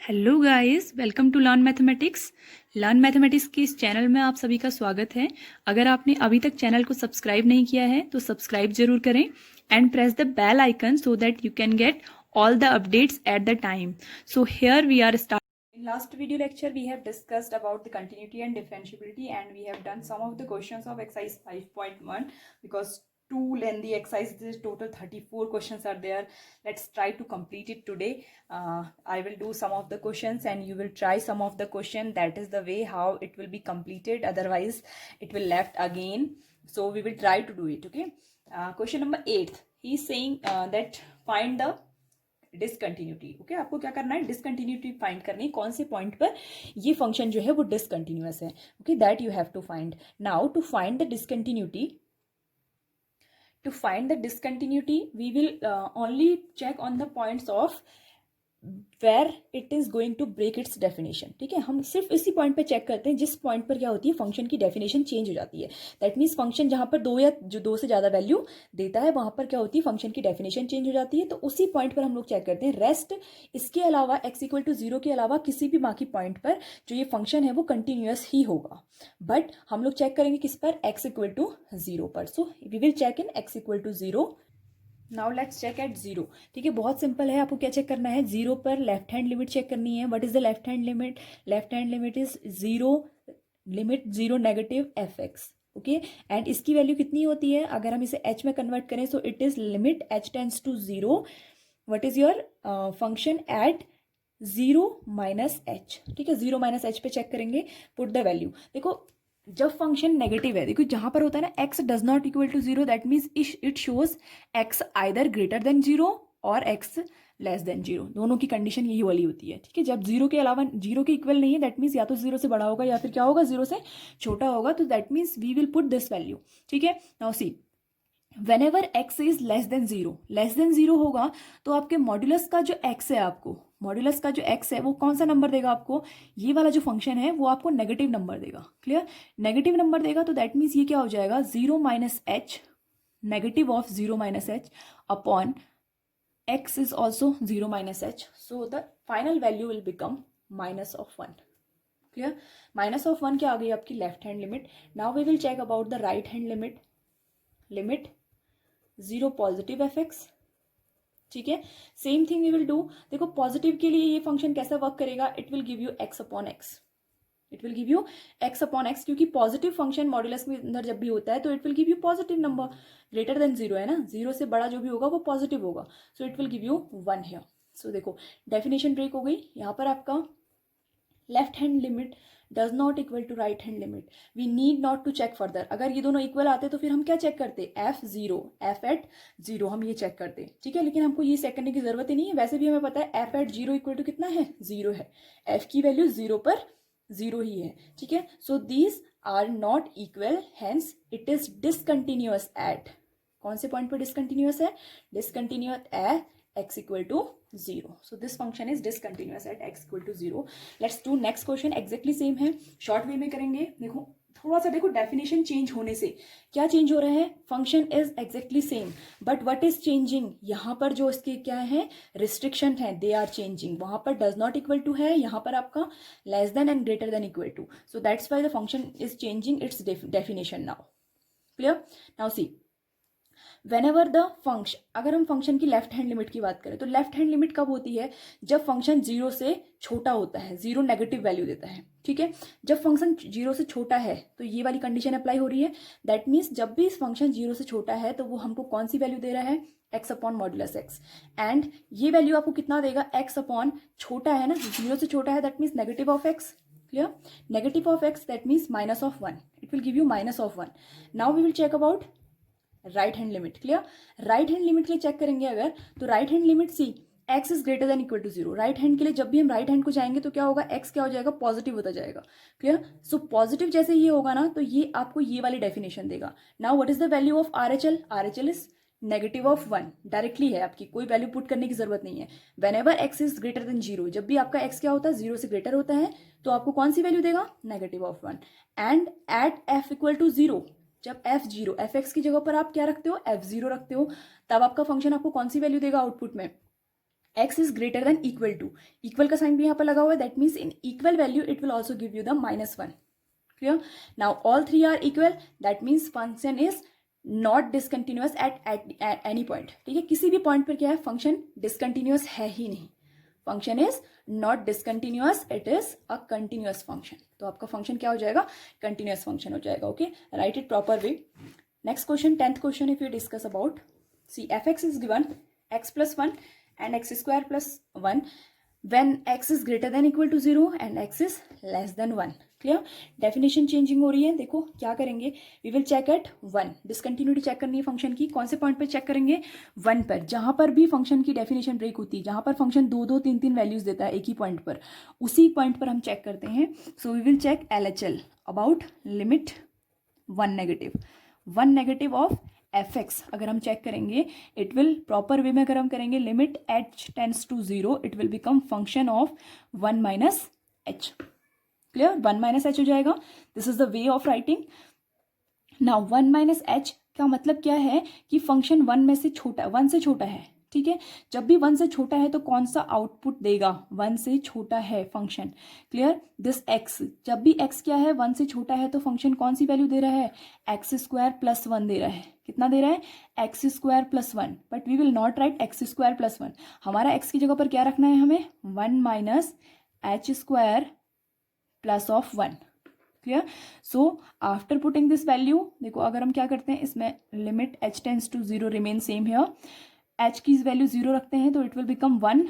Hello guys, welcome to learn mathematics के इस channel में आप सभी का स्वागत है। अगर आपने अभी तक चैनल को सब्सक्राइब नहीं किया है तो सब्सक्राइब जरूर करें and press the bell icon so that you can get all the updates at the time. So here we are starting. In last video lecture we have discussed about the continuity and differentiability, and we have done some of the questions of exercise 5.1 because two lengthy exercises, total 34 questions are there. Let's try to complete it today. I will do some of the questions and you will try some of the question. That is the way how it will be completed, otherwise it will left again. So we will try to do it. Okay. Question number 8, he is saying that find the discontinuity. Okay, आपको क्या करना है, discontinuity find करनी है, कौन से point पर ये फंक्शन जो है वो डिसकंटिन्यूअस है. Okay, that you have to find. Now to find the discontinuity, we will only check on the points of where it is going to break its definition. ठीक है, हम सिर्फ इसी पॉइंट पे चेक करते हैं जिस पॉइंट पर क्या होती है, फंक्शन की डेफिनेशन चेंज हो जाती है. दैट मीन्स फंक्शन जहां पर दो या जो दो से ज़्यादा वैल्यू देता है वहां पर क्या होती है, फंक्शन की डेफिनेशन चेंज हो जाती है. तो उसी पॉइंट पर हम लोग चेक करते हैं. रेस्ट इसके अलावा x=0 के अलावा किसी भी बाकी पॉइंट पर जो ये फंक्शन है वो कंटिन्यूअस ही होगा. बट हम लोग चेक करेंगे किस पर, x=0 पर. So we will check in x=0. Now let's check at 0. ठीक है, बहुत सिंपल है. आपको क्या चेक करना है, 0 पर लेफ्ट हैंड लिमिट चेक करनी है. What is the left hand limit? Left hand limit is 0, limit 0 negative fx. Okay, and इसकी वैल्यू कितनी होती है, अगर हम इसे h में कन्वर्ट करें so it is limit h tends to 0. What is your function at 0 minus h. ठीक है, 0 माइनस h पे चेक करेंगे, पुट द वैल्यू. देखो जब फंक्शन नेगेटिव है, देखो जहां पर होता है ना x does not equal to 0, that means it shows x either greater than 0 और x लेस देन 0. दोनों की कंडीशन यही वाली होती है. ठीक है, जब 0 के अलावा 0 के इक्वल नहीं है, दैट मीन्स या तो 0 से बड़ा होगा या फिर क्या होगा, 0 से छोटा होगा. तो that means we will put this value. ठीक है, now see whenever x is less than zero होगा तो आपके मॉड्यूलस का जो x है, आपको मॉड्यूलस का जो x है वो कौन सा नंबर देगा आपको, ये वाला जो फंक्शन है वो आपको नेगेटिव नंबर देगा. क्लियर, नेगेटिव नंबर देगा. तो दैट मीन्स ये क्या हो जाएगा, 0 minus h, negative of 0 minus h upon x is also 0 minus h. So the final value will become minus of 1. Clear, minus of 1 क्या आ गई आपकी left hand limit. Now we will check about the right hand limit. Limit 0 positive fx. ठीक है, same thing we will do. देखो positive के लिए ये फंक्शन कैसा वर्क करेगा, it will give you x upon x. It will give you x upon x, क्योंकि positive function modulus में अंदर जब भी होता है तो it will give you positive number. Greater than 0 है ना, 0 से बड़ा जो भी होगा वो पॉजिटिव होगा. So it will give you 1 here. So देखो डेफिनेशन ब्रेक हो गई. यहाँ पर आपका left hand limit does not equal to right hand limit. We need not to check further. अगर ये दोनों इक्वल आते तो फिर हम क्या चेक करते, f0, f एट 0 हम ये चेक करते. ठीक है, लेकिन हमको ये चेक करने की जरूरत ही नहीं है. वैसे भी हमें पता है f एट 0 इक्वल टू कितना है, 0 है. f की वैल्यू 0 पर 0 ही है. ठीक है, so these are not equal, hence it is discontinuous at. कौन से पॉइंट पर डिसकंटिन्यूअस है, discontinuous at x equal to 0. So this function is discontinuous at x equal to 0. Let's do next question. Exactly same है, short way में करेंगे. देखो थोड़ा सा देखो डेफिनेशन चेंज होने से क्या चेंज हो रहा है, function is exactly same but what is changing, यहाँ पर जो इसके क्या है रिस्ट्रिक्शन है, दे आर चेंजिंग. वहां पर डज नॉट इक्वल टू है, यहाँ पर आपका less than and greater than equal to. So that's why the function is changing its definition now. Clear, now see whenever the function, अगर हम function की left hand limit की बात करें तो लेफ्ट हैंड लिमिट कब होती है, जब फंक्शन 0 से छोटा होता है, 0 नेगेटिव वैल्यू देता है. ठीक है, जब फंक्शन 0 से छोटा है तो ये वाली कंडीशन अप्लाई हो रही है. दैट मीन्स जब भी इस फंक्शन 0 से छोटा है तो वो हमको कौन सी वैल्यू दे रहा है, x upon modulus x. And ये वैल्यू आपको कितना देगा, x अपॉन छोटा है ना, 0 से छोटा है, that means negative of x. Clear, negative of x that means minus of 1. It will give you minus of 1. Now we will check about right hand limit. Clear, right hand limit के लिए check करेंगे अगर, तो right hand limit see x is greater than equal to 0. Right hand के लिए जब भी हम राइट हैंड को जाएंगे तो क्या होगा, x क्या हो जाएगा, पॉजिटिव होता जाएगा. क्लियर, सो पॉजिटिव जैसे ये होगा ना तो ये आपको ये वाली डेफिनेशन देगा. Now what is the value of RHL, RHL is negative of 1. Directly है, आपकी कोई वैल्यू पुट करने की जरूरत नहीं है. Whenever x is greater than 0, जब भी आपका x क्या होता है 0 से ग्रेटर होता है तो आपको कौन सी वैल्यू देगा, negative of 1. And at f equal to 0, जब f0, fx की जगह पर आप क्या रखते हो, f0 रखते हो, तब आपका फंक्शन आपको कौन सी वैल्यू देगा आउटपुट में, x is greater than equal to, equal का साइन भी यहाँ पर लगा हुआ है, that means in equal value it will also give you the -1. Clear? Now all three are equal, that means function is not discontinuous at any point. ठीक है, किसी भी पॉइंट पर क्या है, फंक्शन डिसकंटिन्यूअस है ही नहीं. Function is not discontinuous, it is a continuous function. तो आपका फंक्शन क्या हो जाएगा, कंटिन्यूअस फंक्शन हो जाएगा. Okay, write it proper way. Next question, 10th question, if you discuss about, see fx is given x plus 1 and x square plus 1 when x is greater than equal to 0 and x is less than 1. Clear? Definition changing हो रही है. देखो क्या करेंगे, we will check at 1. Discontinuity check करनी है function की. कौन से पॉइंट पे चेक करेंगे, 1 पर. जहां पर भी फंक्शन की डेफिनेशन ब्रेक होती है, जहां पर फंक्शन 2-2, 3-3 वैल्यूज देता है एक ही पॉइंट पर, उसी पॉइंट पर हम चेक करते हैं. So we will check LHL about limit 1 negative of fx. अगर हम चेक करेंगे, इट विल प्रॉपर वे में अगर हम करेंगे, limit h tends to 0, it will become function of 1 minus h. Clear? 1 minus h हो जाएगा. This is the way of writing. Now 1 minus h का मतलब क्या है कि फंक्शन 1 में से छोटा, 1 से छोटा है. ठीक है, जब भी 1 से छोटा है तो कौन सा आउटपुट देगा, 1 से छोटा है फंक्शन. क्लियर? दिस x, जब भी x क्या है, 1 से छोटा है, तो फंक्शन कौन सी वैल्यू दे रहा है, x स्क्वायर प्लस 1 दे रहा है. कितना दे रहा है, x square plus 1. But we will not write x square plus 1. हमारा x की जगह पर क्या रखना है हमें, 1 minus h square plus of 1. Clear? So after putting this value, देखो अगर हम क्या करते हैं, इसमें limit h tends to 0 remain same here. h की वैल्यू 0 रखते हैं तो इट विल बिकम 1.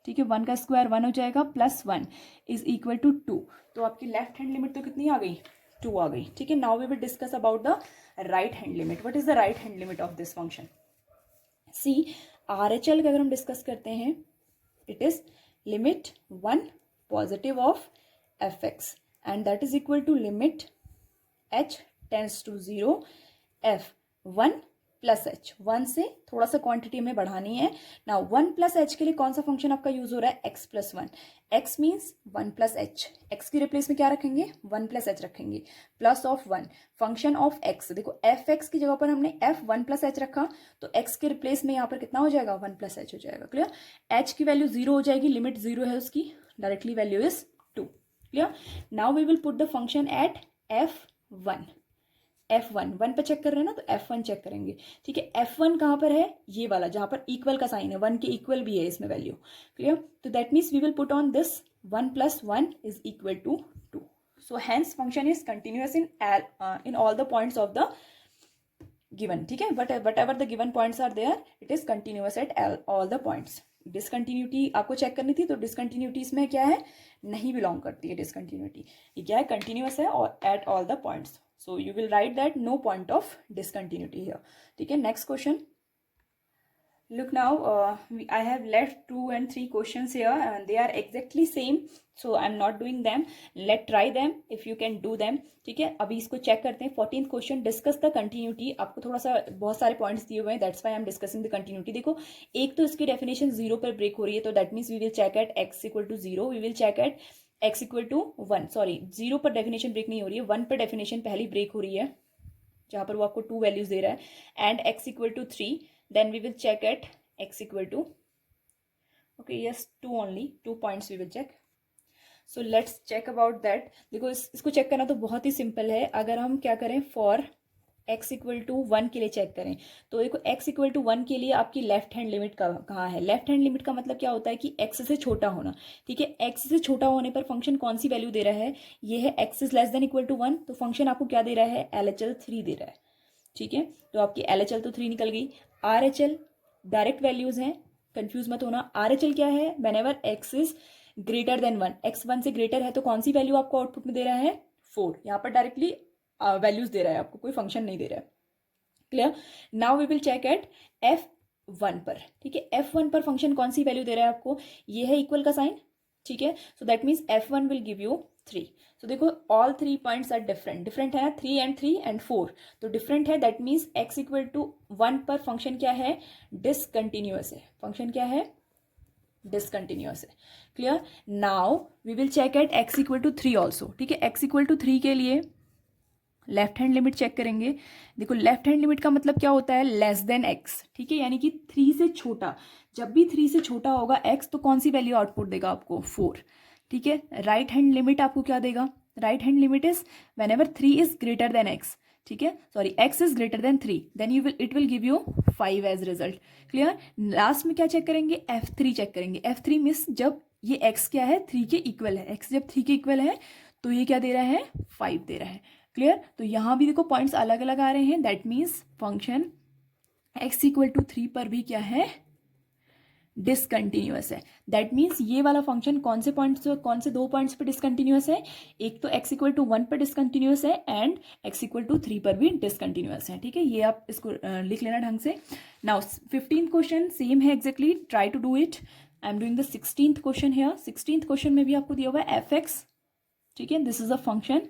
ठीक है, 1 का स्क्वायर 1 हो जाएगा, प्लस 1 इज इक्वल टू 2. तो आपकी लेफ्ट हैंड लिमिट तो कितनी आ गई, 2 आ गई. ठीक है, now we will discuss about the right hand limit. What is the right hand limit of this function? See, RHL का अगर हम डिस्कस करते हैं, it is limit 1 positive of fx and that is equal to limit h tends to 0 f1 plus H. 1 से थोड़ा सा quantity हमें बढ़ानी है. नाउ 1 प्लस एच के लिए कौन सा फंक्शन आपका यूज हो रहा है, x plus 1. x means 1 plus H. X की रिप्लेस में क्या रखेंगे, 1 प्लस एच रखेंगे, plus of 1 function of x. देखो एफ एक्स की जगह पर हमने f 1 प्लस एच रखा, तो x के रिप्लेस में यहाँ पर कितना हो जाएगा, 1 प्लस एच हो जाएगा. क्लियर? h की वैल्यू 0 हो जाएगी, लिमिट 0 है उसकी, directly value is 2. Clear? Now we will put the function at f1. f1 1 पे चेक कर रहे हैं ना, तो f1 चेक करेंगे. ठीक है, f1 कहाँ पर है, ये वाला जहां पर इक्वल का साइन है, 1 के इक्वल भी है इसमें वैल्यू. क्लियर? तो that means we will put on this 1 plus 1 is equal to 2. So hence function is continuous in all the points of the given. ठीक है, but whatever the given points are there, it is continuous at all the points. Discontinuity आपको check करनी थी, तो discontinuity इसमें क्या है, नहीं बिलोंग करती है डिसकंटिन्यूटी. ये क्या है, कंटिन्यूअस है और eight all the points. So you will write that no point of discontinuity here. ठीक है, next question. Look now, I have left 2 and 3 questions here and they are exactly same. So I'm not doing them. Let try them if you can do them. ठीक है, अभी इसको check करते हैं. 14th question, discuss the continuity. आपको थोड़ा सा बहुत सारे पॉइंट्स दिए हुए हैं, that's why I'm discussing the continuity. देखो, एक तो इसकी डेफिनेशन 0 पर ब्रेक हो रही है, तो that means we will check at x equal to 0. We will check at x equal to 1. Sorry, 0 पर डेफिनेशन ब्रेक नहीं हो रही है, 1 पर डेफिनेशन पहली ब्रेक हो रही है, जहां पर वो आपको 2 वैल्यूज दे रहा है. And x equal to 3, then we will check at x equal to, okay yes, 2 only, 2 points we will check. So let's check about that. देखो इसको चेक करना तो बहुत ही सिंपल है. अगर हम क्या करें, फॉर x इक्वल टू 1 के लिए चेक करें, तो देखो x इक्वल टू 1 के लिए आपकी लेफ्ट हैंड लिमिट कहाँ है. लेफ्ट हैंड लिमिट का मतलब क्या होता है कि x से छोटा होना. ठीक है, x से छोटा होने पर फंक्शन कौन सी वैल्यू दे रहा है, ये है x is less than equal to 1. तो फंक्शन आपको क्या दे रहा है, LHL 3 दे रहा है. ठीक है, तो आपकी LHL तो 3 निकल गई. RHL डायरेक्ट वैल्यूज हैं, कंफ्यूज मत होना. RHL क्या है, whenever x is greater then 1, x 1 से ग्रेटर है, तो कौन सी वैल्यू आपको आउटपुट में दे रहा है, 4. यहाँ पर डायरेक्टली वैल्यूज दे रहा है आपको, कोई फंक्शन नहीं दे रहा है. Clear? Now we will check at f1 पर. ठीक है, f1 पर फंक्शन कौन सी वैल्यू दे रहा है आपको, ये है इक्वल का साइन. ठीक है, so that means f1 will give you 3. सो देखो ऑल 3 पॉइंट्स आर डिफरेंट है ना, 3 and 4 तो डिफरेंट है. That means x equal to 1 पर फंक्शन क्या है, डिसकंटिन्यूअस है. फंक्शन क्या है, डिसकंटिन्यूअस है. Clear? Now we will check at x equal to 3 also. ठीक है, x इक्वल टू 3 के लिए लेफ्ट हैंड लिमिट चेक करेंगे। देखो लेफ्ट हैंड लिमिट का मतलब क्या होता है, लेस देन एक्स, ठीक है, यानी कि 3 से छोटा। जब भी 3 से छोटा होगा एक्स तो कौन सी वैल्यू आउटपुट देगा आपको, 4, ठीक है। राइट हैंड लिमिट आपको क्या देगा, right hand limit is whenever 3 is greater than x, ठीक है, sorry x is greater than 3, then it will give you 5 as result. Clear. Last में क्या चेक करेंगे, F3 चेक करेंगे। F3 मीन्स जब ये x क्या है, 3 के इक्वल है, x जब 3 के इक्वल है तो ये क्या दे रहा है, 5 दे रहा है। क्लियर। तो यहाँ भी देखो पॉइंट्स अलग अलग आ रहे हैं, that means function x equal to 3 पर भी क्या है, डिसकंटिन्यूअस है। दैट मीन्स ये वाला फंक्शन कौन से पॉइंट्स, कौन से 2 पॉइंट्स पर डिसकंटिन्यूअस है, एक तो x इक्वल टू 1 पर डिसकंटिन्यूअस है एंड x इक्वल टू 3 पर भी डिसकंटिन्यूअस है, ठीक है। ये आप इसको लिख लेना ढंग से। नाउ 15th क्वेश्चन सेम है exactly, try to do it. I am doing the 16th question here. 16th question में भी आपको दिया हुआ है f(x), ठीक है, this is a function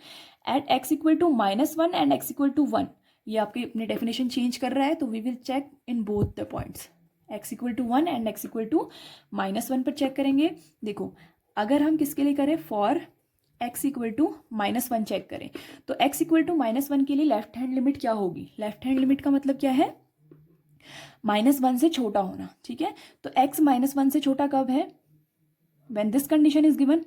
at x equal to -1 and x equal to 1। ये आपके अपने डेफिनेशन चेंज कर रहा है, तो we will check in both the points, x equal to 1 and x equal to -1 पर चेक करेंगे। देखो अगर हम किसके लिए करें, for x equal to -1 check करें, तो x इक्वल टू -1 के लिए लेफ्ट हैंड लिमिट क्या होगी, लेफ्ट हैंड लिमिट का मतलब क्या है, -1 से छोटा होना, ठीक है। तो x -1 से छोटा कब है, when this condition is given,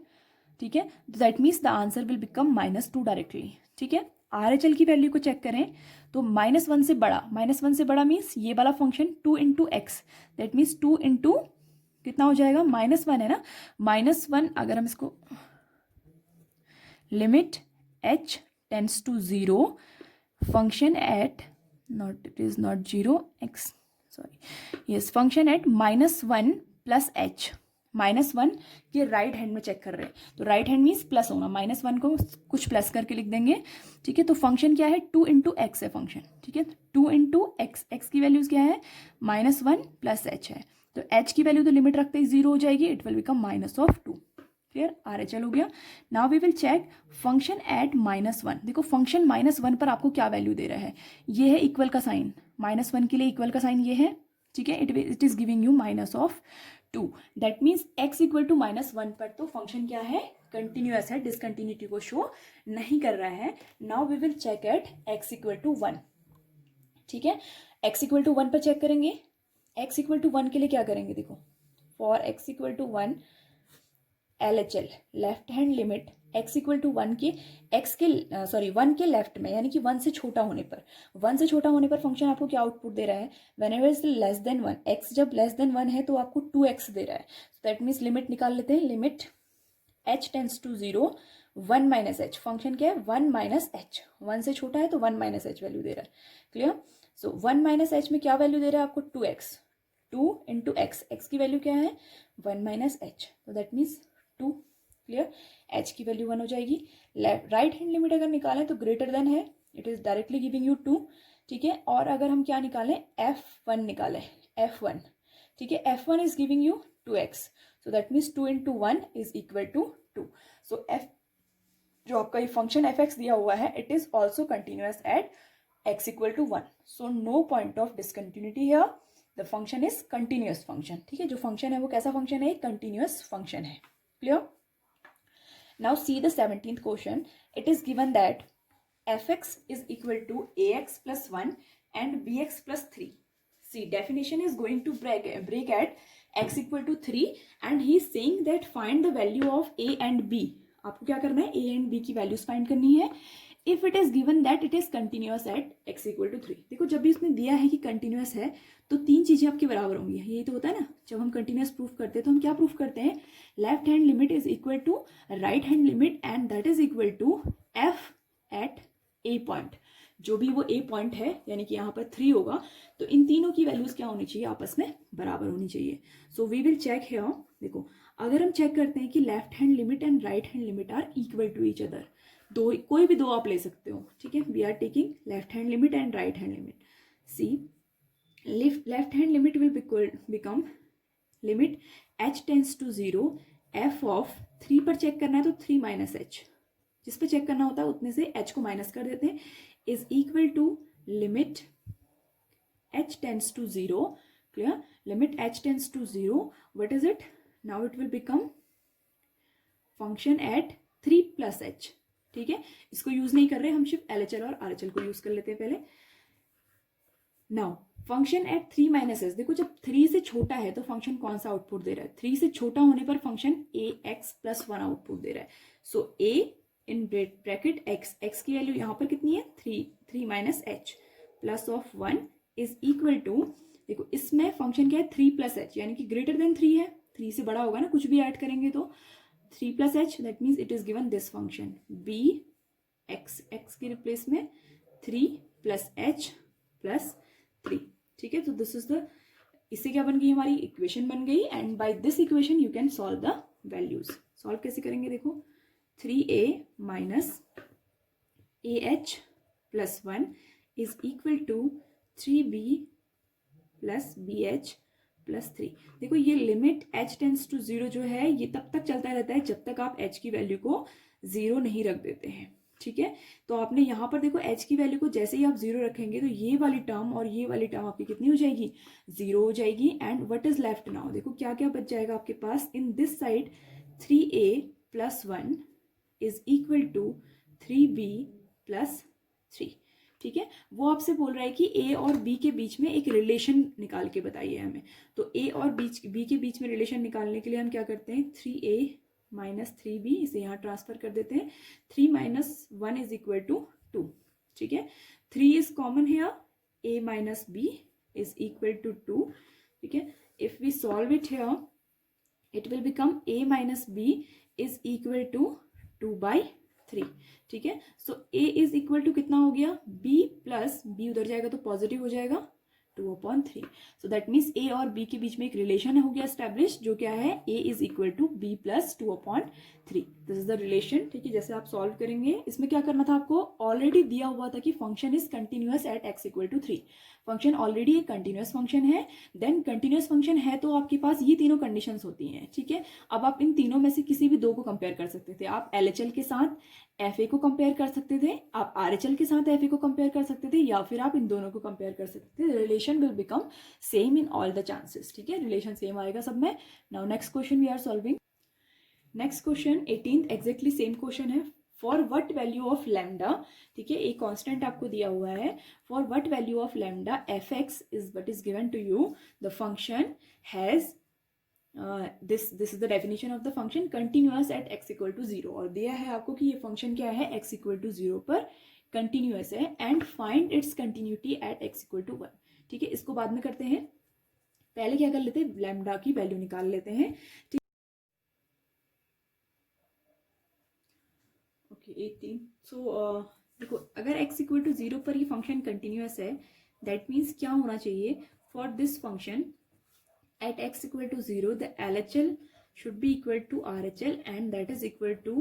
ठीक है। That means the answer will become -2 directly, ठीक है। RHL की वैल्यू को चेक करें तो -1 से बड़ा, -1 से बड़ा मीन्स ये वाला function 2 into x, that means 2 into कितना हो जाएगा, -1 है ना, -1 अगर हम इसको limit h tends to 0 function at not, it is not 0 x, sorry yes, function at -1 plus h, -1 के राइट हैंड में चेक कर रहे हैं, तो राइट हैंड मीन्स प्लस होना, -1 को कुछ प्लस करके लिख देंगे, ठीक है। तो फंक्शन क्या है, 2 इंटू एक्स है फंक्शन, ठीक है, 2 इंटू एक्स, एक्स की वैल्यूज क्या है, -1 प्लस h है, तो h की वैल्यू तो लिमिट रखते ही 0 हो जाएगी, it will become -2। Clear, RHL हो गया। Now we will check function at -1। देखो फंक्शन -1 पर आपको क्या वैल्यू दे रहा है, ये है इक्वल का साइन, -1 के लिए इक्वल का साइन ये है, ठीक है, it is giving you -2। That means x equal to -1 पर तो फंक्शन क्या है, कंटिन्यूअस है, डिसकंटिन्यूटी को शो नहीं कर रहा है। Now we will check at x equal to 1, ठीक है, x इक्वल टू 1 पर चेक करेंगे। x इक्वल टू 1 के लिए क्या करेंगे, देखो for x equal to 1 LHL left hand limit x equal to 1 के x के 1 के लेफ्ट में, यानी कि 1 से छोटा होने पर, 1 से छोटा होने पर फंक्शन आपको क्या आउटपुट दे रहा है, when ever is less then 1, x जब लेस देन 1 है तो आपको 2x दे रहा है, दैट मीन्स लिमिट निकाल लेते हैं, limit h tends to 0 1 minus h, function क्या है 1 माइनस एच, 1 से छोटा है तो 1 माइनस एच वैल्यू दे रहा है। क्लियर। सो 1 माइनस एच में क्या वैल्यू दे रहा है आपको, 2x, 2 इंटू एक्स, एक्स की वैल्यू क्या है 1 माइनस एच, तो दैट मीन्स 2। क्लियर, h की वैल्यू 1 हो जाएगी। राइट हैंड लिमिट अगर निकालें तो ग्रेटर देन है, it is directly giving you 2, ठीक है। और अगर हम क्या निकालें, f1 निकालें, f1, ठीक है, f1 is giving you 2x, so that means 2 into 1 is equal to 2। So f जो आपका ये फंक्शन fx दिया हुआ है, it is also continuous at x equal to 1, so no point of discontinuity here, the function is continuous function, ठीक है। जो function है वो कैसा फंक्शन है, कंटिन्यूअस फंक्शन है। Clear. Now see the 17th question. It is given that fx is equal to ax plus 1 and bx plus 3. See, definition is going to break at x equal to 3 and he is saying that find the value of a and b. आपको क्या करना है, a and b की values find करनी है। If it is given that it is continuous at x equal to 3। देखो जब भी इसने दिया है कि कंटिन्यूअस है तो 3 चीजें आपकी बराबर होंगी, यही तो होता है ना, जब हम कंटिन्यूअस प्रूफ करते हैं तो हम क्या प्रूफ करते हैं, left hand limit is equal to right hand limit and that is equal to f एट a पॉइंट, जो भी वो a पॉइंट है यानी कि यहाँ पर 3 होगा, तो इन तीनों की वैल्यूज क्या होनी चाहिए, आपस में बराबर होनी चाहिए। So we will check here. देखो अगर हम चेक करते हैं कि left hand limit and right hand limit are equal to each other, दो कोई भी दो आप ले सकते हो, ठीक है, we are taking left hand limit and right hand limit. See left hand limit will become limit h tends to 0 f of 3 पर चेक करना है तो 3 माइनस एच, जिस पे चेक करना होता है उतने से h को माइनस कर देते हैं, is equal to limit h tends to 0। Clear, limit h tends to 0, what is it, now it will become function at 3 plus h, ठीक है, इसको यूज नहीं कर रहे, हम सिर्फ LHL और RHL को यूज कर लेते हैं पहले। Now function at 3 minus S, देखो जब 3 से छोटा है तो फंक्शन कौन सा आउटपुट दे रहा है, 3 से छोटा होने पर फंक्शन ax+1 आउटपुट दे रहा है। So a in bracket x की वैल्यू यहाँ पर कितनी है 3 minus h plus of 1 is equal to, देखो इसमें फंक्शन क्या है 3 प्लस एच, यानी कि ग्रेटर देन 3 है, 3 से बड़ा होगा ना, कुछ भी ऐड करेंगे तो 3 plus H, that means it is given this function b x के रिप्लेस में 3 प्लस एच प्लस 3। ठीक है, तो दिस इज द, इससे क्या बन गई हमारी इक्वेशन बन गई, and by this equation you can solve the values. Solve कैसे करेंगे, देखो 3a minus ah plus 1 is equal to 3b plus bh plus 3। देखो ये लिमिट h टेंस टू 0 जो है ये तब तक चलता रहता है जब तक आप h की वैल्यू को 0 नहीं रख देते हैं। ठीक है, तो आपने यहाँ पर देखो h की वैल्यू को जैसे ही आप 0 रखेंगे तो ये वाली टर्म और ये वाली टर्म आपकी कितनी हो जाएगी, 0 हो जाएगी। And what is left now, देखो क्या क्या बच जाएगा आपके पास, in this side 3a plus 1 is equal to 3b plus 3। ठीक है, वो आपसे बोल रहा है कि a और b के बीच में एक रिलेशन निकाल के बताइए हमें। तो a और b के बीच में रिलेशन निकालने के लिए हम क्या करते हैं, 3a माइनस 3b, इसे यहाँ ट्रांसफर कर देते हैं, 3 माइनस 1 इज इक्वल टू 2। ठीक है, 3 इज कॉमन है, a minus b is equal to 2। ठीक है, if we solve it here it will become a minus b is equal to 2/3। ठीक है, so a is equal to कितना हो गया, b प्लस b उधर जाएगा तो पॉजिटिव हो जाएगा 2/3। सो दैट मीन्स a और b के बीच में एक रिलेशन हो गया एस्टैब्लिश, जो क्या है a is equal to b plus 2/3। This is the relation. ठीक है, जैसे आप सॉल्व करेंगे इसमें क्या करना था आपको, ऑलरेडी दिया हुआ था कि function is continuous at x equal to 3। Function already एक कंटिन्यूअस फंक्शन है, देन कंटिन्यूअस फंक्शन है तो आपके पास ये तीनों कंडीशंस होती हैं। ठीक है, अब आप इन तीनों में से किसी भी दो को कंपेयर कर सकते थे, आप LHL के साथ FA को कंपेयर कर सकते थे, आप RHL के साथ FA को कंपेयर कर सकते थे, या फिर आप इन दोनों को कंपेयर कर सकते थे। Relation will become same in all the chances. ठीक है, रिलेशन सेम आएगा सब में। Now next question we are solving. Next question 18th exactly same question है, for what value of lambda. ठीक है, एक कांस्टेंट आपको दिया हुआ है, for what value of lambda fx is what is given to you, the function has this is the definition of the function continuous at x equal to 0, और दिया है आपको कि ये फंक्शन क्या है x इक्वल टू 0 पर continuous है, and find its continuity at x equal to 1। ठीक है, इसको बाद में करते हैं, पहले क्या कर लेते हैं, लैम्डा की वैल्यू निकाल लेते हैं। ओके 18। सो देखो अगर x इक्वल टू 0 पर ये फंक्शन कंटिन्यूअस है, दैट मीन्स क्या होना चाहिए, for this function at x equal to 0 the LHL should be equal to RHL and that is equal to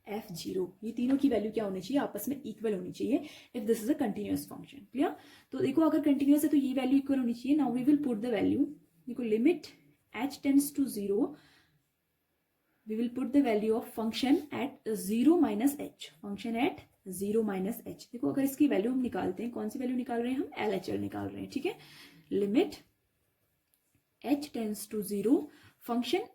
f0। ये तीनों की वैल्यू क्या होनी चाहिए, आपस में इक्वल होनी चाहिए if this is a continuous function. Clear, तो देखो अगर कंटिन्यूअस है तो ये वैल्यू इक्वल होनी चाहिए। Now we will put the value, देखो limit h tends to 0, we will put the value of function at 0 minus h, function at 0 minus h। देखो अगर इसकी वैल्यू हम निकालते हैं, कौन सी वैल्यू निकाल रहे हैं हम, LHL निकाल रहे हैं। ठीक है, limit h tends to 0, function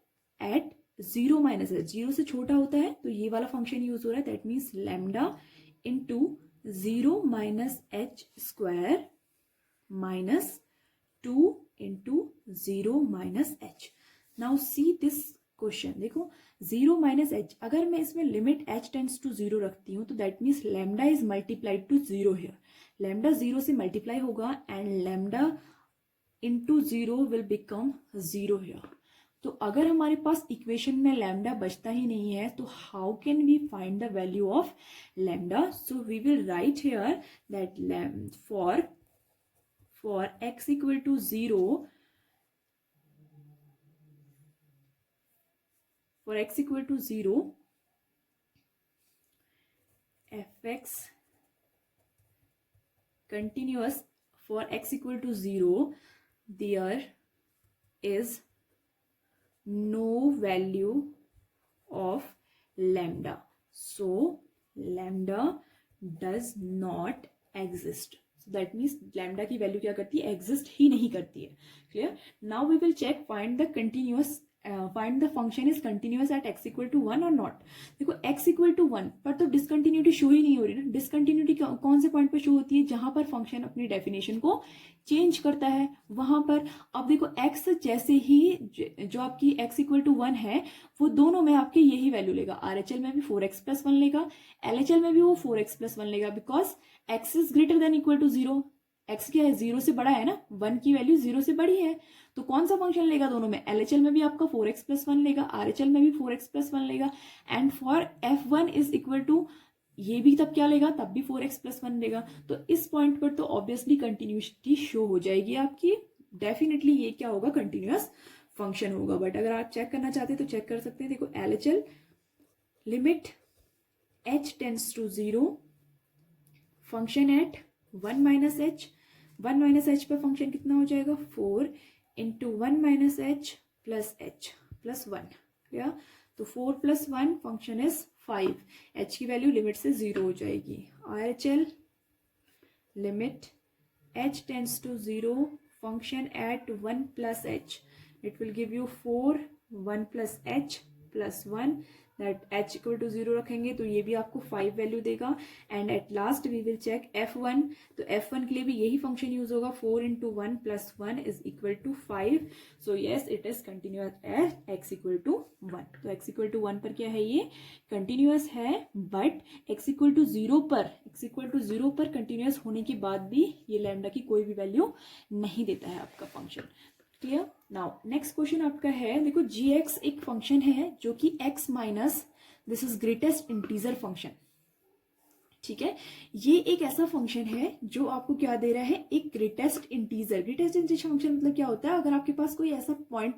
at 0 minus h, 0 से छोटा होता है तो ये वाला फंक्शन यूज हो रहा है, that means lambda into 0 minus h square minus 2 into 0 minus h। Now see this question, देखो 0 माइनस एच, अगर मैं इसमें लिमिट h टेंड्स टू 0 रखती हूँ तो that means lambda is multiplied to 0 here, lambda 0 से मल्टीप्लाई होगा and lambda into 0 will become 0 here. तो अगर हमारे पास इक्वेशन में लैम्डा बचता ही नहीं है तो how can we find the value of lambda. So we will write here that for x equal to 0, for x equal to 0, fx continuous, for x equal to 0 there is no value of lambda, so lambda does not exist। so that means lambda की value क्या करती है, exist ही नहीं करती है। Clear, now we will check find the continuous find the function is continuous at x equal to 1 और not. देखो x इक्वल टू 1 पर तो डिसकंटिन्यूटी शो ही नहीं हो रही ना। डिसकंटिन्यूटी कौन से पॉइंट पर शो होती है, जहां पर फंक्शन अपनी डेफिनेशन को चेंज करता है वहां पर। अब देखो x जैसे ही जो आपकी x इक्वल टू 1 है वो दोनों में आपकी यही वैल्यू लेगा। RHL में भी 4x प्लस 1 लेगा, LHL में भी वो 4x प्लस 1 लेगा, because x is greater than equal to 0। x क्या है, 0 से बड़ा है ना, 1 की वैल्यू 0 से बड़ी है, तो कौन सा फंक्शन लेगा दोनों में। LHL में भी आपका 4x प्लस 1 लेगा, RHL में भी 4x प्लस 1 लेगा, and for F1 is equal to ये भी तब क्या लेगा, तब भी 4x प्लस 1 लेगा। तो इस पॉइंट पर तो ऑब्वियसली कंटिन्यूटी शो हो जाएगी आपकी, डेफिनेटली ये क्या होगा, कंटिन्यूअस फंक्शन होगा। बट अगर आप चेक करना चाहते हैं तो चेक कर सकते हैं। देखो LHL limit h tends to 0 function at 1 minus h, 1 minus h पर फंक्शन कितना हो जाएगा, 4 into 1 minus h plus h plus 1, या तो 4 प्लस 1 फंक्शन इज 5, h की वैल्यू लिमिट से 0 हो जाएगी। RHL limit h tends to 0 function at 1 plus h, it will give you 4 1 plus h plus 1, that h equal to 0 रखेंगे तो ये भी आपको 5 वैल्यू देगा। And at last we will check F1, तो F1 के लिए भी यही फंक्शन यूज होगा, 4 into 1 plus 1 is equal to 5। So yes it is continuous at x equal to 1। तो x इक्वल टू 1 पर क्या है, ये कंटिन्यूअस है, बट x इक्वल टू 0 पर कंटिन्यूअस होने के बाद भी ये लैम्डा की कोई भी वैल्यू नहीं देता है आपका function. Clear. Now next question आपका है, देखो gx एक फंक्शन है जो कि x minus this is greatest integer function, ठीक है। ये एक ऐसा फंक्शन है जो आपको क्या दे रहा है, एक greatest integer. Greatest integer function मतलब क्या होता है, अगर आपके पास कोई ऐसा पॉइंट,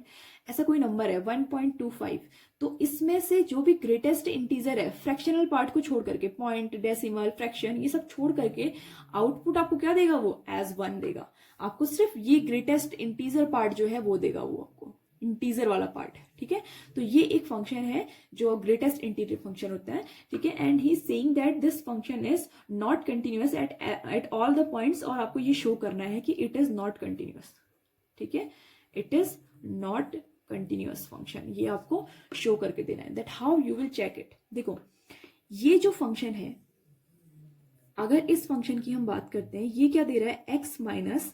ऐसा कोई नंबर है 1.25, तो इसमें से जो भी ग्रेटेस्ट इंटीजर है, फ्रैक्शनल पार्ट को छोड़ करके, पॉइंट, डेसिमल, फ्रैक्शन, ये सब छोड़ करके आउटपुट आपको क्या देगा, वो एज 1 देगा। आपको सिर्फ ये ग्रेटेस्ट इंटीजर पार्ट जो है वो देगा, वो आपको इंटीजर वाला पार्ट, ठीक है। तो ये एक फंक्शन है जो ग्रेटेस्ट इंटीजर फंक्शन होता है, ठीक है। And he saying that this function is not continuous at all the points, और आपको ये शो करना है कि इट इज नॉट कंटिन्यूअस, ठीक है, it is not continuous function, ये आपको शो करके देना है। That how you will check it. देखो ये जो फंक्शन है, अगर इस फंक्शन की हम बात करते हैं, ये क्या दे रहा है, x minus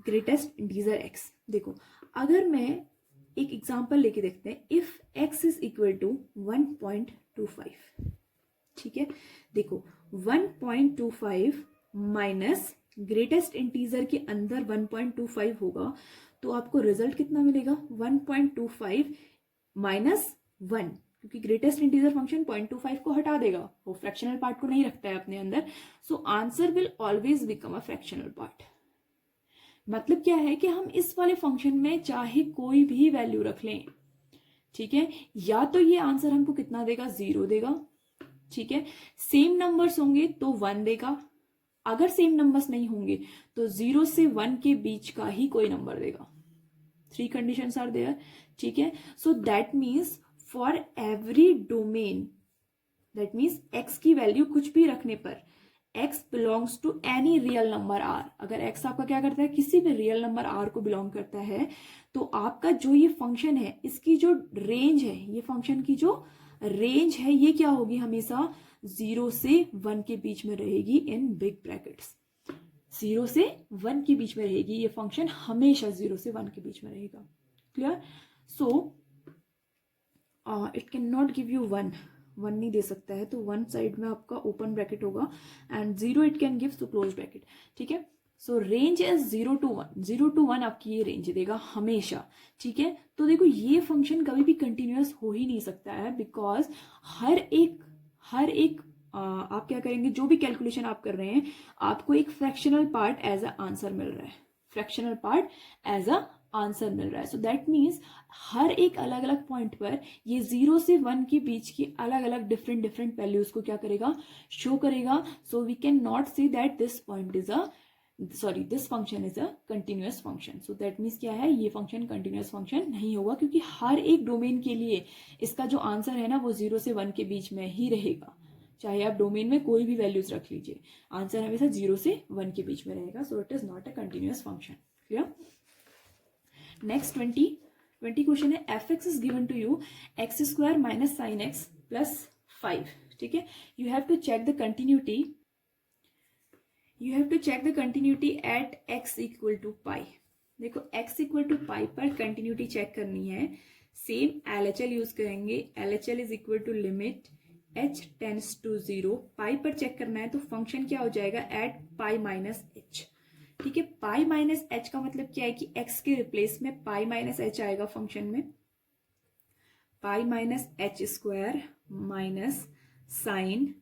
greatest integer x। देखो अगर मैं एक एग्जांपल लेके देखते हैं, if x is equal to 1.25, ठीक है। देखो 1.25 माइनस ग्रेटेस्ट इंटीजर के अंदर 1.25 होगा, तो आपको रिजल्ट कितना मिलेगा, 1.25 माइनस 1, क्योंकि ग्रेटेस्ट इंटीजर फंक्शन 0.25 को हटा देगा, वो फ्रैक्शनल पार्ट को नहीं रखता है अपने अंदर। So answer will always become a fractional part. मतलब क्या है कि हम इस वाले फंक्शन में चाहे कोई भी वैल्यू रख लें, ठीक है, या तो ये आंसर हमको कितना देगा, 0 देगा, ठीक है। सेम नंबर्स होंगे तो 1 देगा, अगर सेम नंबर्स नहीं होंगे तो 0 से 1 के बीच का ही कोई नंबर देगा। 3 कंडीशंस आर देयर, ठीक है। So that means for every domain, that means x की वैल्यू कुछ भी रखने पर x belongs to any real number r, अगर x आपका क्या करता है, किसी भी रियल नंबर r को बिलोंग करता है, तो आपका जो ये फंक्शन है, इसकी जो रेंज है, ये फंक्शन की जो रेंज है, ये क्या होगी, हमेशा 0 से 1 के बीच में रहेगी, इन बिग ब्रैकेट्स 0 से 1 के बीच में रहेगी, ये फंक्शन हमेशा 0 से 1 के बीच में रहेगा। Clear. So it can not give you 1 नहीं दे सकता है, तो 1 साइड में आपका ओपन ब्रैकेट होगा, and 0 it can give to close bracket, ठीक है। So range is 0 to 1, 0 to 1 आपकी ये रेंज देगा हमेशा, ठीक है। तो देखो ये फंक्शन कभी भी कंटिन्यूअस हो ही नहीं सकता है, बिकॉज हर एक आप क्या करेंगे, जो भी कैलकुलेशन आप कर रहे हैं, आपको एक fractional part as a answer मिल रहा है, fractional part as a answer मिल रहा है। सो दैट मीन्स हर एक अलग अलग पॉइंट पर ये 0 से 1 के बीच की अलग अलग डिफरेंट वैल्यूज को क्या करेगा, शो करेगा। So we can not see that this point is this function is a continuous function. So that means क्या है, ये फंक्शन कंटिन्यूअस फंक्शन नहीं होगा, क्योंकि हर एक डोमेन के लिए इसका जो आंसर है ना, वो 0 से 1 के बीच में ही रहेगा, चाहे आप डोमेन में कोई भी वैल्यूज रख लीजिए, आंसर हमेशा 0 से 1 के बीच में रहेगा। So it is not a continuous function. Clear. Next 20 question है, f x is given to you x square minus sine x plus 5, ठीक है। You have to check the continuity, at x equal to pi. देखो x equal to पाई पर continuity check करनी है, same LHL use करेंगे। LHL is equal to limit h tends to 0, pi पर check करना है तो फंक्शन क्या हो जाएगा एट पाई माइनस h, ठीक है। पाई माइनस h का मतलब क्या है कि x के रिप्लेस में पाई माइनस h आएगा फंक्शन में, pi minus H square minus sine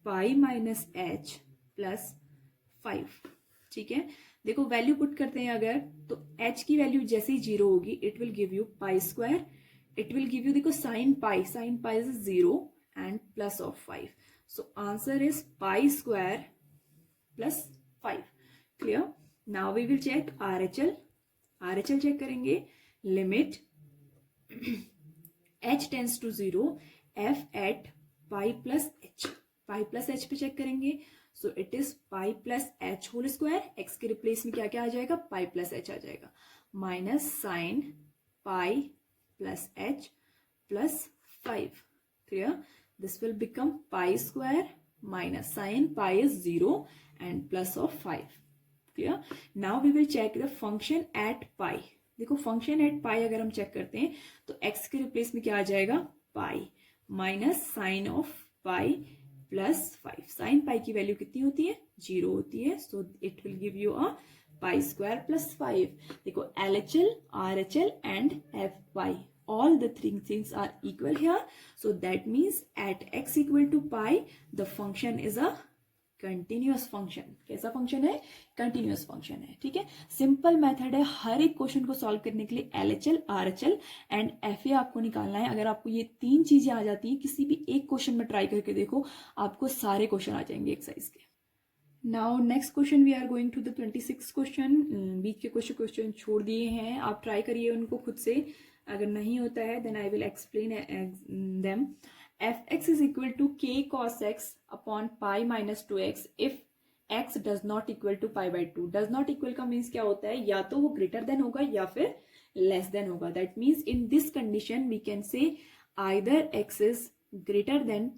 pi minus h plus 5, ठीक है। देखो वैल्यू पुट करते हैं अगर, तो h की वैल्यू जैसे ही 0 होगी it will give you pi square, it will give you, देखो sine pi is 0 and plus of 5, so answer is pi square plus 5। Clear. Now we will check RHL check करेंगे, limit h tends to 0 f at pi plus h पे check करेंगे, so it is pi plus h whole square, x के replace में क्या क्या आ जाएगा, पाई plus h आ जाएगा, minus sine pi plus h plus 5। Clear. This will become pi square minus sine pi is 0 and plus of 5। Clear. Now we will check the function at pi. देखो function at पाई अगर हम check करते हैं तो x के replace में क्या आ जाएगा, pi minus sine of pi plus 5। Sine pi की वैल्यू कितनी होती है, 0 होती है, so it will give you a pi square plus 5। देखो LHL, RHL and FY, all the three things are equal here, so that means at x equal to pi the function is a continuous function. कैसा function है, continuous function है, ठीक है। Simple method है हर एक question को solve करने के लिए, LHL, RHL एंड FA आपको निकालना है। अगर आपको ये 3 चीजें आ जाती हैं, किसी भी एक क्वेश्चन में ट्राई करके देखो, आपको सारे क्वेश्चन आ जाएंगे एक्सरसाइज के। Now next question we are going to the 26 question. बीच के क्वेश्चन छोड़ दिए हैं, आप ट्राई करिए उनको खुद से, अगर नहीं होता है then I will explain them. f(x) is equal to k cos x upon pi minus 2x if x does not equal to pi by 2। does not equal का मीन्स क्या होता है, या तो वो ग्रेटर देन होगा या फिर लेस देन होगा। That means in this condition we can say either x is greater than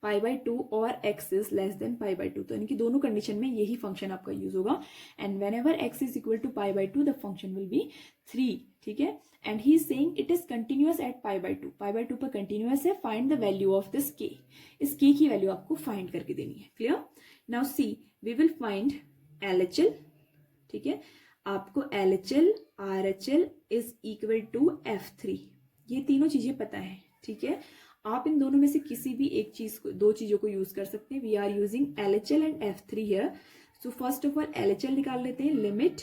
pi by 2 और x is less than pi by 2, तो यानी कि दोनों कंडीशन में यही फंक्शन आपका यूज होगा। And whenever x is equal to pi by 2 the function will be 3, ठीक है। And he is saying it is continuous at pi by 2, pi by 2 पर कंटिन्यूअस है, find the value of this k। इस k की value आपको find करके देनी है। Clear. Now see we will find LHL, ठीक है। आपको LHL RHL is equal to F3, ये तीनों चीजें पता है, ठीक है। आप इन दोनों में से किसी भी एक चीज को, 2 चीजों को यूज कर सकते हैं। We are using LHL and F3 here, so first of all LHL निकाल लेते हैं। Limit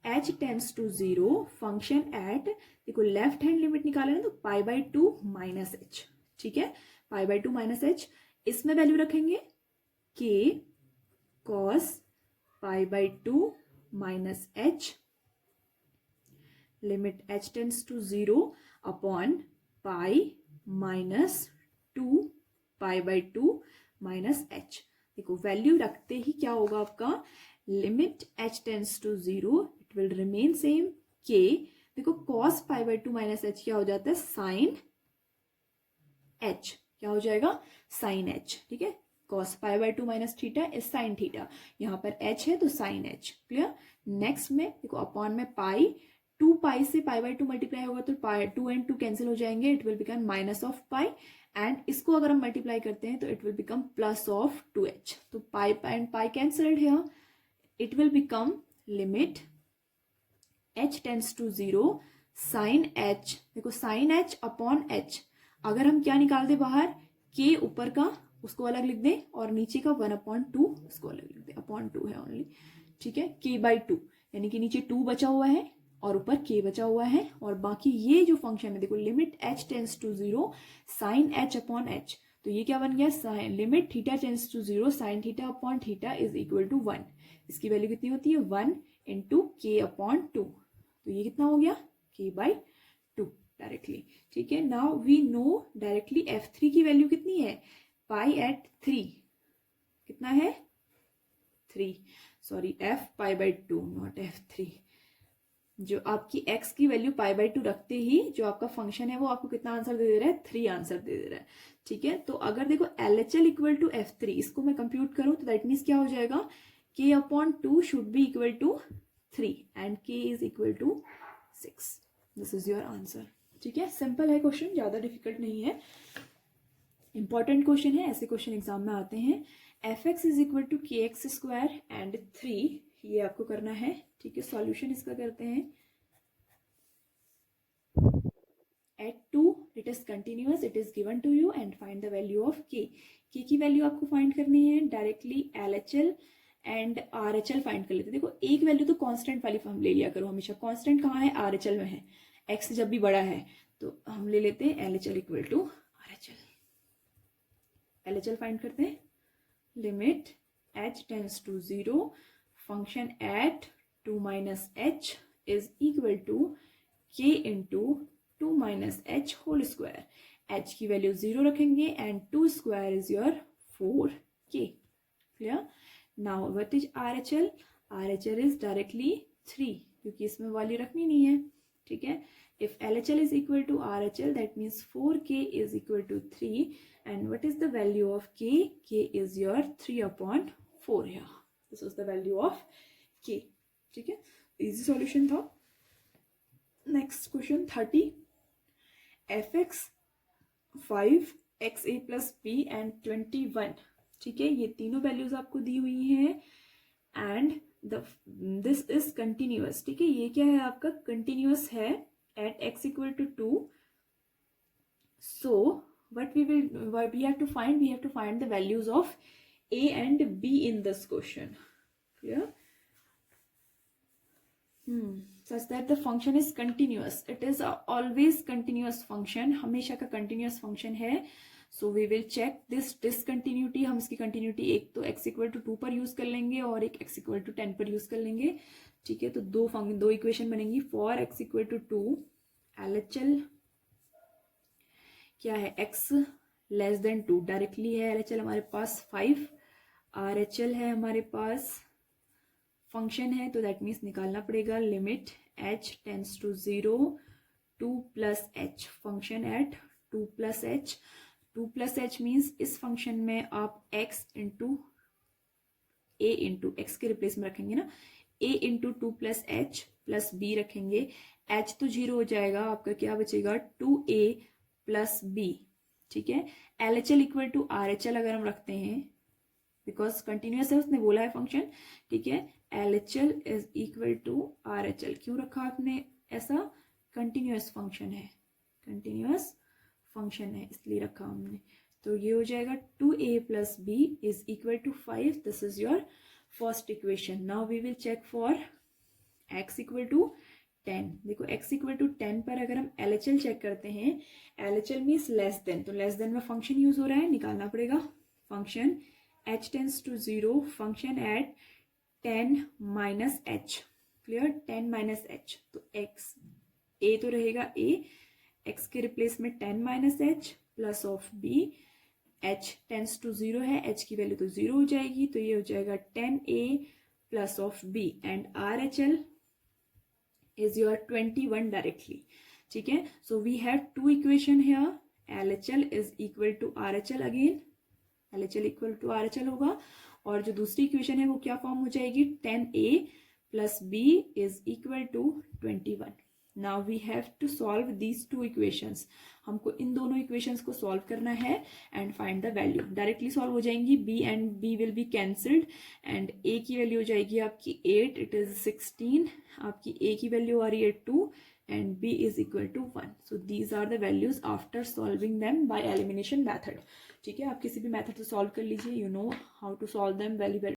h tends to 0 function at, देखो लेफ्ट हैंड लिमिट निकाले ना तो पाई बाई 2 माइनस h, ठीक है। पाई बाई 2 माइनस h, इसमें वैल्यू रखेंगे k cos pi by 2 minus h, limit h tends to 0 upon pi minus 2 pi by 2 minus h। देखो value रखते ही क्या होगा आपका, limit h tends to 0 it will remain same k, देखो cos pi by 2 minus h क्या हो जाता है, साइन h, क्या हो जाएगा, साइन h, ठीक है। cos pi by 2 minus theta is sine theta, यहाँ पर h है तो साइन h। क्लियर। नेक्स्ट में देखो अपॉन में पाई, 2 पाई से पाई बाई 2 मल्टीप्लाई होगा तो पाई 2 एंड 2 कैंसिल हो जाएंगे, it will become minus of pi, and इसको अगर हम मल्टीप्लाई करते हैं तो it will become plus of 2h, तो pi and pi cancelled here, it will become limit h tends to 0 sine h, देखो साइन h अपॉन h, अगर हम क्या निकाल दे बाहर, k ऊपर का उसको अलग लिख दें और नीचे का 1/2 उसको अलग लिख दें, अपॉन 2 है ओनली, ठीक है। k बाई 2 यानी कि नीचे 2 बचा हुआ है और ऊपर k बचा हुआ है, और बाकी ये जो फंक्शन है देखो limit h tends to 0 sine h upon h, तो ये क्या बन गया, sine limit theta tends to 0 sine theta upon theta is equal to 1। इसकी वैल्यू कितनी होती है, 1 इंटू k अपॉन 2, तो ये कितना हो गया, k बाई 2 डायरेक्टली, ठीक है। Now we know directly F3 की वैल्यू कितनी है, पाई एट 3 कितना है, 3, sorry f pi by 2 not F3, जो आपकी x की वैल्यू π/2 रखते ही जो आपका फंक्शन है वो आपको कितना आंसर दे रहा है, 3 आंसर दे रहा है। ठीक है, तो अगर देखो LHL इक्वल टू F3, इसको मैं कंप्यूट करूं तो दैट मीन्स क्या हो जाएगा, K/2 should be equal to 3 and K is equal to 6। This is your answer. ठीक है, सिंपल है क्वेश्चन, ज्यादा डिफिकल्ट नहीं है, इंपॉर्टेंट क्वेश्चन है, ऐसे क्वेश्चन एग्जाम में आते हैं। fx is equal to kx² and 3, ये आपको करना है। ठीक है, सॉल्यूशन इसका करते हैं। at 2 it is continuous, it is given to you and find the value of k की वैल्यू आपको फाइंड करनी है। Directly LHL and RHL find कर लेते हैं। देखो एक वैल्यू तो कांस्टेंट वाली हम ले लिया करो हमेशा, कांस्टेंट कहाँ है, RHL में है, x जब भी बड़ा है तो हम ले लेते हैं LHL equal to RHL। LHL find करते हैं, limit h tends to 0, function at 2 minus h is equal to k into 2 minus h whole square. h की वैल्यू 0 रखेंगे and 2 square is your 4k। Clear? Now what is RHL? RHL is directly 3, क्योंकि इसमें value रखनी नहीं है। ठीक है, if LHL is equal to RHL, that means 4k is equal to 3, and what is the value of k? K is your 3/4 here. This is the value of k. ठीक है, easy solution था। next question 30, fx 5 xa plus b and 21। ठीक है, ये तीनों values आपको दी हुई हैं एंड दिस इज कंटिन्यूअस। ठीक है, ये क्या है आपका, कंटिन्यूअस है at x equal to 2. So what we have to find the values of a and b in this question. Clear? Such that the function is continuous. It is always continuous function, हमेशा का continuous function है। So we will check this discontinuity। हम इसकी continuity एक तो x equal to 2 पर use कर लेंगे और एक x equal to 10 पर यूज कर लेंगे। ठीक है, तो दो इक्वेशन बनेंगी। For x equal to 2, LHL क्या है, x लेस देन 2, डायरेक्टली है LHL हमारे पास 5, RHL है हमारे पास फंक्शन है, तो दैट मीन्स निकालना पड़ेगा limit h tends to 0, 2 plus h, function at 2 plus h। 2 plus h means इस फंक्शन में आप x into a into x के रिप्लेस में रखेंगे ना, a into 2 plus h plus b रखेंगे। h तो 0 हो जाएगा, आपका क्या बचेगा 2a प्लस b। ठीक है, LHL इक्वल टू RHL अगर हम रखते हैं, बिकॉज कंटिन्यूअस है उसने बोला है फंक्शन। ठीक है, LHL is equal to RHL, क्यों रखा आपने ऐसा, कंटिन्यूअस फंक्शन है, कंटिन्यूअस फंक्शन है इसलिए रखा हमने। तो ये हो जाएगा 2a plus b is equal to 5। This is your first equation. Now we will check for x equal to 10। देखो x इक्वल टू 10 पर अगर हम LHL चेक करते हैं, LHL मीन्स लेस देन, तो लेस देन में फंक्शन यूज हो रहा है, निकालना पड़ेगा function h tends to 0, function at 10 minus h। Clear, 10 minus h, तो x a तो रहेगा a, x के रिप्लेस में 10 minus h plus of b, h tends to 0 है, h की वैल्यू तो 0 हो जाएगी, तो ये हो जाएगा 10a plus of b and RHL is your 21 directly। ठीक है, so we have two equation here, LHL is equal to RHL again, LHL equal to RHL होगा, और जो दूसरी इक्वेशन है वो क्या फॉर्म हो जाएगी, 10a plus b is equal to 21। now we have to solve these two equations। हमको इन दोनों इक्वेशंस को सॉल्व करना है and find the value. Directly solve हो जाएंगी, b and b will be cancelled and a की वैल्यू हो जाएगी आपकी 8, इट इज 16, आपकी a की वैल्यू आ रही है 2 and b is equal to 1। So these are the values after solving them by elimination method. ठीक है, आप किसी भी मैथड से सॉल्व कर लीजिए, you know how to solve them very well.